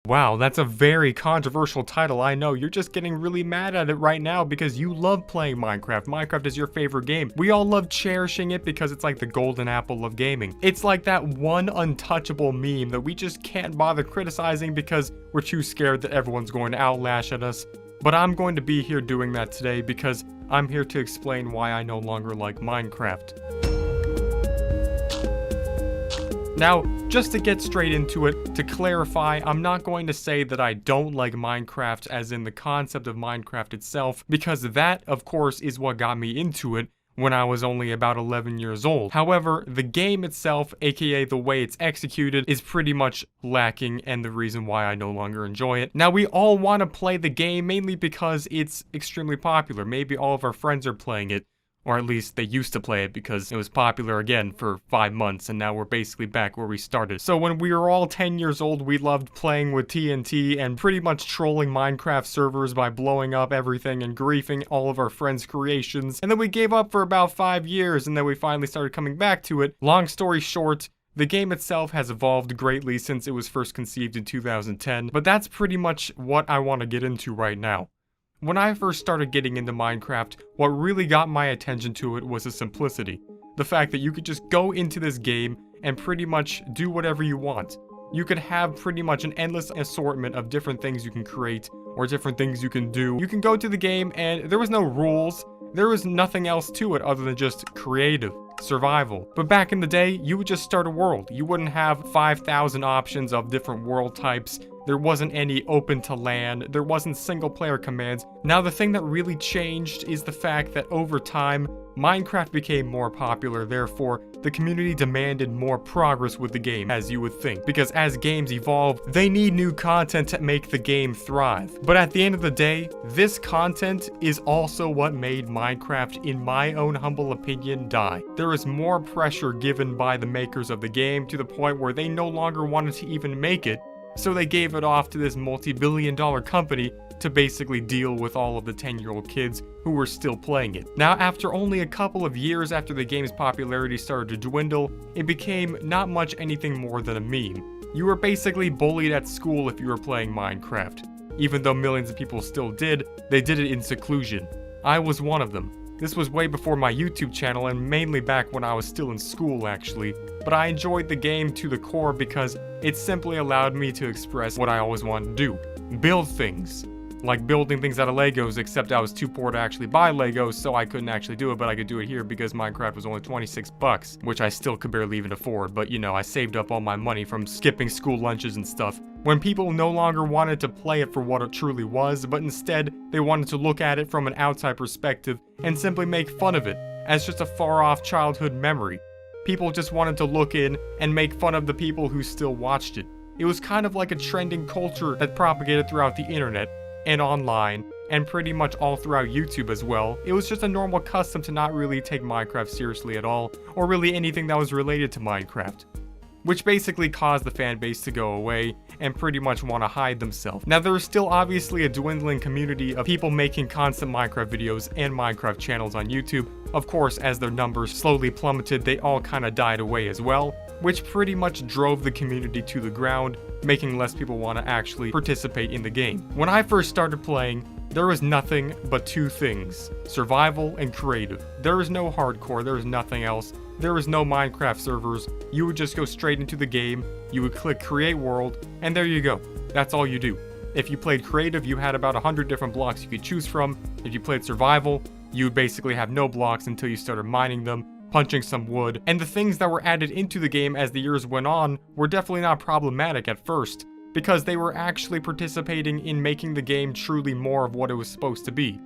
Wow, that's a very controversial title. I know, you're just getting really mad at it right now because you love playing Minecraft. Minecraft is your favorite game. We all love cherishing it because it's like the golden apple of gaming. It's like that one untouchable meme that we just can't bother criticizing because we're too scared that everyone's going to outlash at us. But I'm going to be here doing that today because I'm here to explain why I no longer like Minecraft. Now, just to get straight into it, to clarify, I'm not going to say that I don't like Minecraft as in the concept of Minecraft itself, because that, of course, is what got me into it when I was only about 11 years old. However, the game itself, aka the way it's executed, is pretty much lacking and the reason why I no longer enjoy it. Now, we all want to play the game mainly because it's extremely popular. Maybe all of our friends are playing it. Or at least they used to play it because it was popular again for 5 months and now we're basically back where we started. So when we were all 10 years old, we loved playing with TNT and pretty much trolling Minecraft servers by blowing up everything and griefing all of our friends' creations. And then we gave up for about 5 years and then we finally started coming back to it. Long story short, the game itself has evolved greatly since it was first conceived in 2010, but that's pretty much what I want to get into right now. When I first started getting into Minecraft, what really got my attention to it was the simplicity. The fact that you could just go into this game and pretty much do whatever you want. You could have pretty much an endless assortment of different things you can create or different things you can do. You can go to the game and there was no rules. There was nothing else to it other than just creative. Survival. But back in the day, you would just start a world. You wouldn't have 5,000 options of different world types. There wasn't any open to land. There wasn't single player commands. Now the thing that really changed is the fact that over time, Minecraft became more popular, therefore, the community demanded more progress with the game, as you would think. Because as games evolve, they need new content to make the game thrive. But at the end of the day, this content is also what made Minecraft, in my own humble opinion, die. There is more pressure given by the makers of the game to the point where they no longer wanted to even make it, so they gave it off to this multi-billion-dollar company to basically deal with all of the 10-year-old kids who were still playing it. Now, after only a couple of years after the game's popularity started to dwindle, it became not much anything more than a meme. You were basically bullied at school if you were playing Minecraft. Even though millions of people still did, they did it in seclusion. I was one of them. This was way before my YouTube channel and mainly back when I was still in school actually, but I enjoyed the game to the core because it simply allowed me to express what I always wanted to do. Build things. Like building things out of Legos, except I was too poor to actually buy Legos, so I couldn't actually do it, but I could do it here because Minecraft was only 26 bucks, which I still could barely even afford, but you know, I saved up all my money from skipping school lunches and stuff. When people no longer wanted to play it for what it truly was, but instead, they wanted to look at it from an outside perspective and simply make fun of it, as just a far-off childhood memory. People just wanted to look in and make fun of the people who still watched it. It was kind of like a trending culture that propagated throughout the internet, and online, and pretty much all throughout YouTube as well. It was just a normal custom to not really take Minecraft seriously at all, or really anything that was related to Minecraft. Which basically caused the fan base to go away and pretty much want to hide themselves. Now there is still obviously a dwindling community of people making constant Minecraft videos and Minecraft channels on YouTube. Of course, as their numbers slowly plummeted, they all kind of died away as well, which pretty much drove the community to the ground, making less people want to actually participate in the game. When I first started playing, there was nothing but two things: survival and creative. There was no hardcore, there was nothing else. There was no Minecraft servers. You would just go straight into the game, you would click create world, and there you go. That's all you do. If you played creative, you had about 100 different blocks you could choose from. If you played survival, you would basically have no blocks until you started mining them, punching some wood, and the things that were added into the game as the years went on were definitely not problematic at first, because they were actually participating in making the game truly more of what it was supposed to be.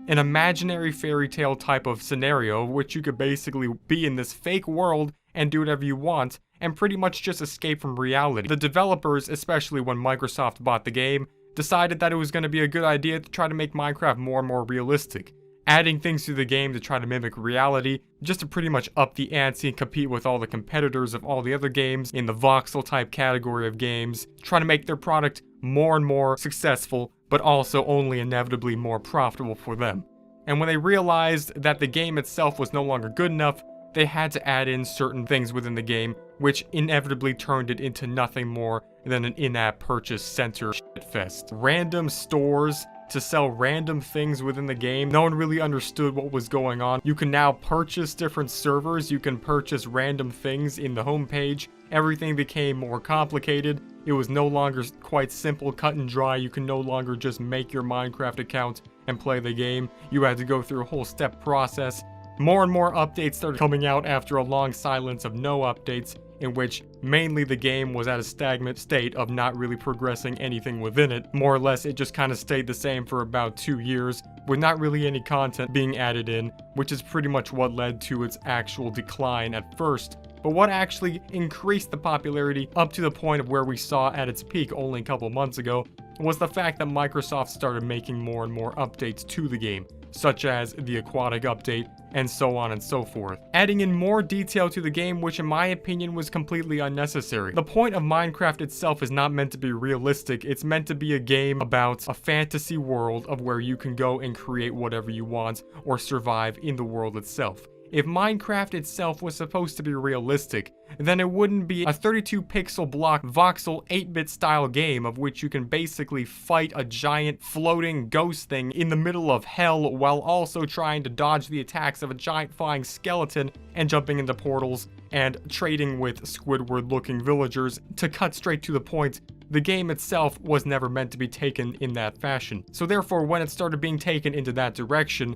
An imaginary fairy tale type of scenario, which you could basically be in this fake world and do whatever you want, and pretty much just escape from reality. The developers, especially when Microsoft bought the game, decided that it was going to be a good idea to try to make Minecraft more and more realistic, adding things to the game to try to mimic reality, just to pretty much up the ante and compete with all the competitors of all the other games in the voxel type category of games, trying to make their product more and more successful, but also only inevitably more profitable for them. And when they realized that the game itself was no longer good enough, they had to add in certain things within the game which inevitably turned it into nothing more than an in-app purchase center shitfest. Random stores to sell random things within the game. No one really understood what was going on. You can now purchase different servers, you can purchase random things in the homepage. Everything became more complicated. It was no longer quite simple, cut and dry. You can no longer just make your Minecraft account and play the game. You had to go through a whole step process. More and more updates started coming out after a long silence of no updates, in which mainly the game was at a stagnant state of not really progressing anything within it. More or less, it just kind of stayed the same for about 2 years, with not really any content being added in, which is pretty much what led to its actual decline at first. But what actually increased the popularity up to the point of where we saw at its peak only a couple months ago was the fact that Microsoft started making more and more updates to the game, such as the aquatic update, and so on and so forth, adding in more detail to the game, which in my opinion was completely unnecessary. The point of Minecraft itself is not meant to be realistic, it's meant to be a game about a fantasy world of where you can go and create whatever you want or survive in the world itself. If Minecraft itself was supposed to be realistic, then it wouldn't be a 32 pixel block voxel 8-bit style game of which you can basically fight a giant floating ghost thing in the middle of hell while also trying to dodge the attacks of a giant flying skeleton and jumping into portals and trading with Squidward looking villagers. To cut straight to the point, the game itself was never meant to be taken in that fashion. So therefore, when it started being taken into that direction,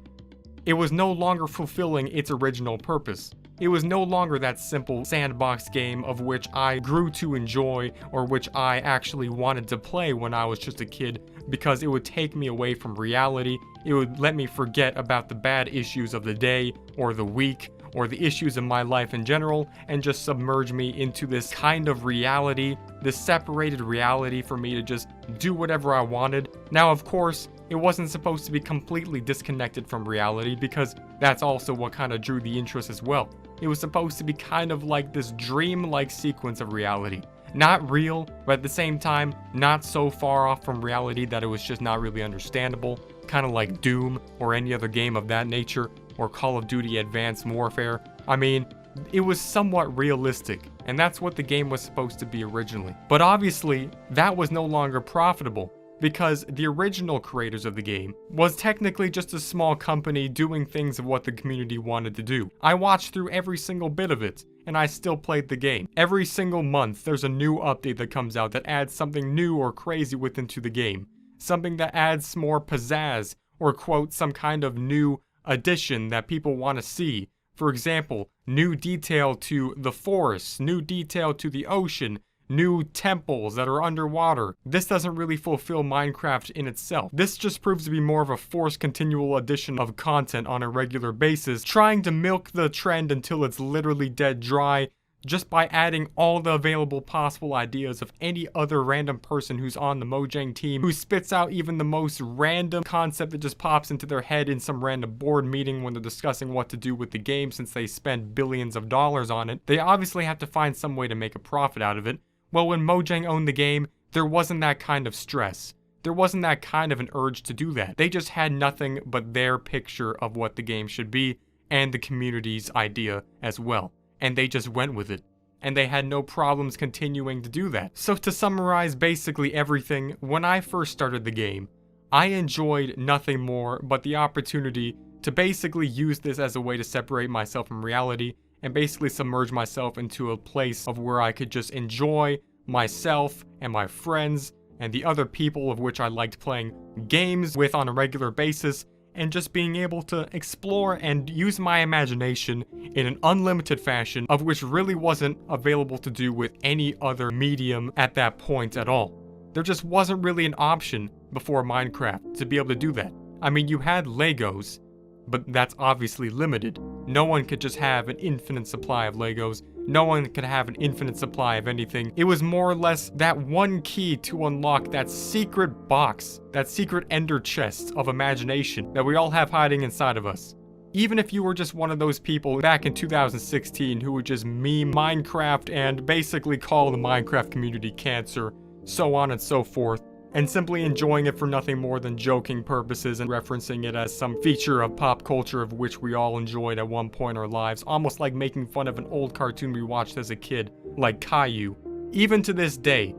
it was no longer fulfilling its original purpose. It was no longer that simple sandbox game of which I grew to enjoy or which I actually wanted to play when I was just a kid, because it would take me away from reality. It would let me forget about the bad issues of the day or the week or the issues of my life in general and just submerge me into this kind of reality, this separated reality for me to just do whatever I wanted. Now, of course, it wasn't supposed to be completely disconnected from reality, because that's also what kind of drew the interest as well. It was supposed to be kind of like this dream-like sequence of reality. Not real, but at the same time, not so far off from reality that it was just not really understandable. Kind of like Doom or any other game of that nature, or Call of Duty Advanced Warfare. I mean, it was somewhat realistic, and that's what the game was supposed to be originally. But obviously, that was no longer profitable, because the original creators of the game was technically just a small company doing things of what the community wanted to do. I watched through every single bit of it, and I still played the game. Every single month, there's a new update that comes out that adds something new or crazy within to the game. Something that adds more pizzazz, or quote, some kind of new addition that people want to see. For example, new detail to the forests, new detail to the ocean, new temples that are underwater. This doesn't really fulfill Minecraft in itself. This just proves to be more of a forced continual addition of content on a regular basis, trying to milk the trend until it's literally dead dry, just by adding all the available possible ideas of any other random person who's on the Mojang team, who spits out even the most random concept that just pops into their head in some random board meeting when they're discussing what to do with the game, since they spend billions of dollars on it. They obviously have to find some way to make a profit out of it. Well, when Mojang owned the game, there wasn't that kind of stress. There wasn't that kind of an urge to do that. They just had nothing but their picture of what the game should be, and the community's idea as well. And they just went with it. And they had no problems continuing to do that. So to summarize basically everything, when I first started the game, I enjoyed nothing more but the opportunity to basically use this as a way to separate myself from reality and basically submerge myself into a place of where I could just enjoy myself and my friends and the other people of which I liked playing games with on a regular basis, and just being able to explore and use my imagination in an unlimited fashion, of which really wasn't available to do with any other medium at that point at all. There just wasn't really an option before Minecraft to be able to do that. I mean, you had Legos, but that's obviously limited. No one could just have an infinite supply of Legos. No one could have an infinite supply of anything. It was more or less that one key to unlock that secret box, that secret ender chest of imagination that we all have hiding inside of us. Even if you were just one of those people back in 2016 who would just meme Minecraft and basically call the Minecraft community cancer, so on and so forth, and simply enjoying it for nothing more than joking purposes and referencing it as some feature of pop culture of which we all enjoyed at one point in our lives, almost like making fun of an old cartoon we watched as a kid, like Caillou. Even to this day,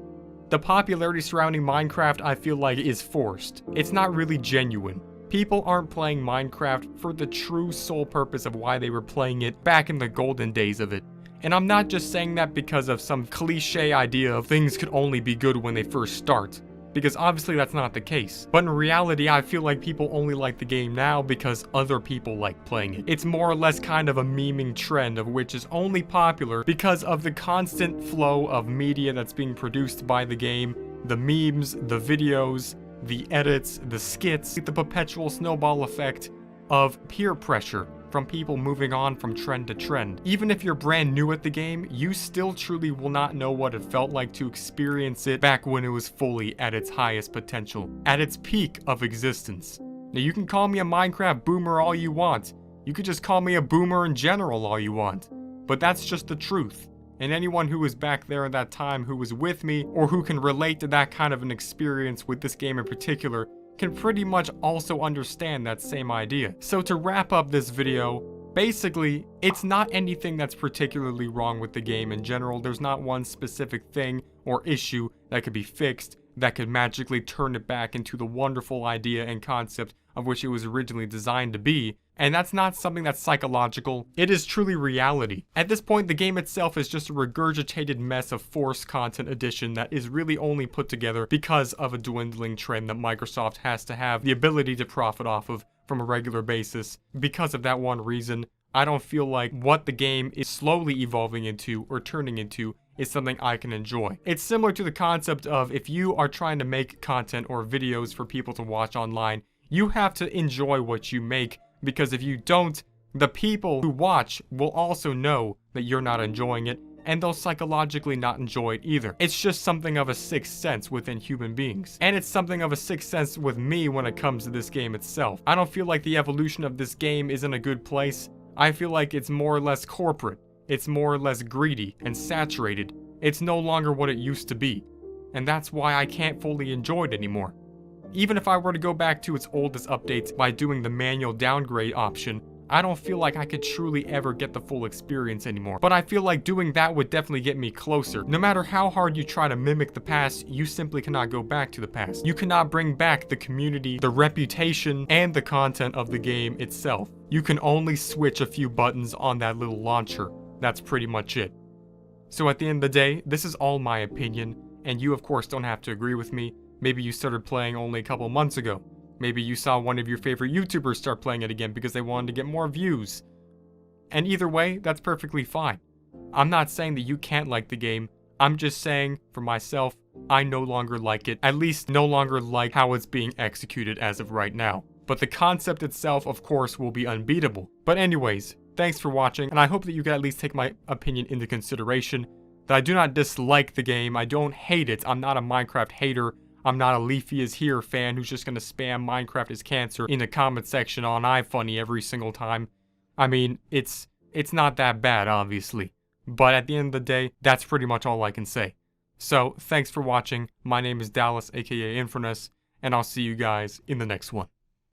the popularity surrounding Minecraft I feel like is forced. It's not really genuine. People aren't playing Minecraft for the true sole purpose of why they were playing it back in the golden days of it. And I'm not just saying that because of some cliche idea of things could only be good when they first start, because obviously that's not the case. But in reality, I feel like people only like the game now because other people like playing it. It's more or less kind of a memeing trend of which is only popular because of the constant flow of media that's being produced by the game, the memes, the videos, the edits, the skits, the perpetual snowball effect of peer pressure from people moving on from trend to trend. Even if you're brand new at the game, you still truly will not know what it felt like to experience it back when it was fully at its highest potential, at its peak of existence. Now you can call me a Minecraft boomer all you want. You could just call me a boomer in general all you want. But that's just the truth. And anyone who was back there at that time who was with me, or who can relate to that kind of an experience with this game in particular, can pretty much also understand that same idea. So to wrap up this video, basically, it's not anything that's particularly wrong with the game in general. There's not one specific thing or issue that could be fixed that could magically turn it back into the wonderful idea and concept of which it was originally designed to be. And that's not something that's psychological. It is truly reality. At this point, the game itself is just a regurgitated mess of forced content addition that is really only put together because of a dwindling trend that Microsoft has to have the ability to profit off of from a regular basis. Because of that one reason, I don't feel like what the game is slowly evolving into or turning into is something I can enjoy. It's similar to the concept of if you are trying to make content or videos for people to watch online, you have to enjoy what you make, because if you don't, the people who watch will also know that you're not enjoying it, and they'll psychologically not enjoy it either. It's just something of a sixth sense within human beings. And it's something of a sixth sense with me when it comes to this game itself. I don't feel like the evolution of this game is in a good place. I feel like it's more or less corporate. It's more or less greedy and saturated. It's no longer what it used to be. And that's why I can't fully enjoy it anymore. Even if I were to go back to its oldest updates by doing the manual downgrade option, I don't feel like I could truly ever get the full experience anymore. But I feel like doing that would definitely get me closer. No matter how hard you try to mimic the past, you simply cannot go back to the past. You cannot bring back the community, the reputation, and the content of the game itself. You can only switch a few buttons on that little launcher. That's pretty much it. So at the end of the day, this is all my opinion, and you of course don't have to agree with me. Maybe you started playing only a couple months ago. Maybe you saw one of your favorite YouTubers start playing it again because they wanted to get more views. And either way, that's perfectly fine. I'm not saying that you can't like the game. I'm just saying, for myself, I no longer like it. At least no longer like how it's being executed as of right now. But the concept itself, of course, will be unbeatable. But anyways, thanks for watching, and I hope that you can at least take my opinion into consideration. That I do not dislike the game. I don't hate it. I'm not a Minecraft hater. I'm not a Leafy is Here fan who's just gonna spam Minecraft is cancer in the comment section on iFunny every single time. I mean, it's not that bad, obviously. But at the end of the day, that's pretty much all I can say. So, thanks for watching. My name is Dallas, aka Infernus, and I'll see you guys in the next one.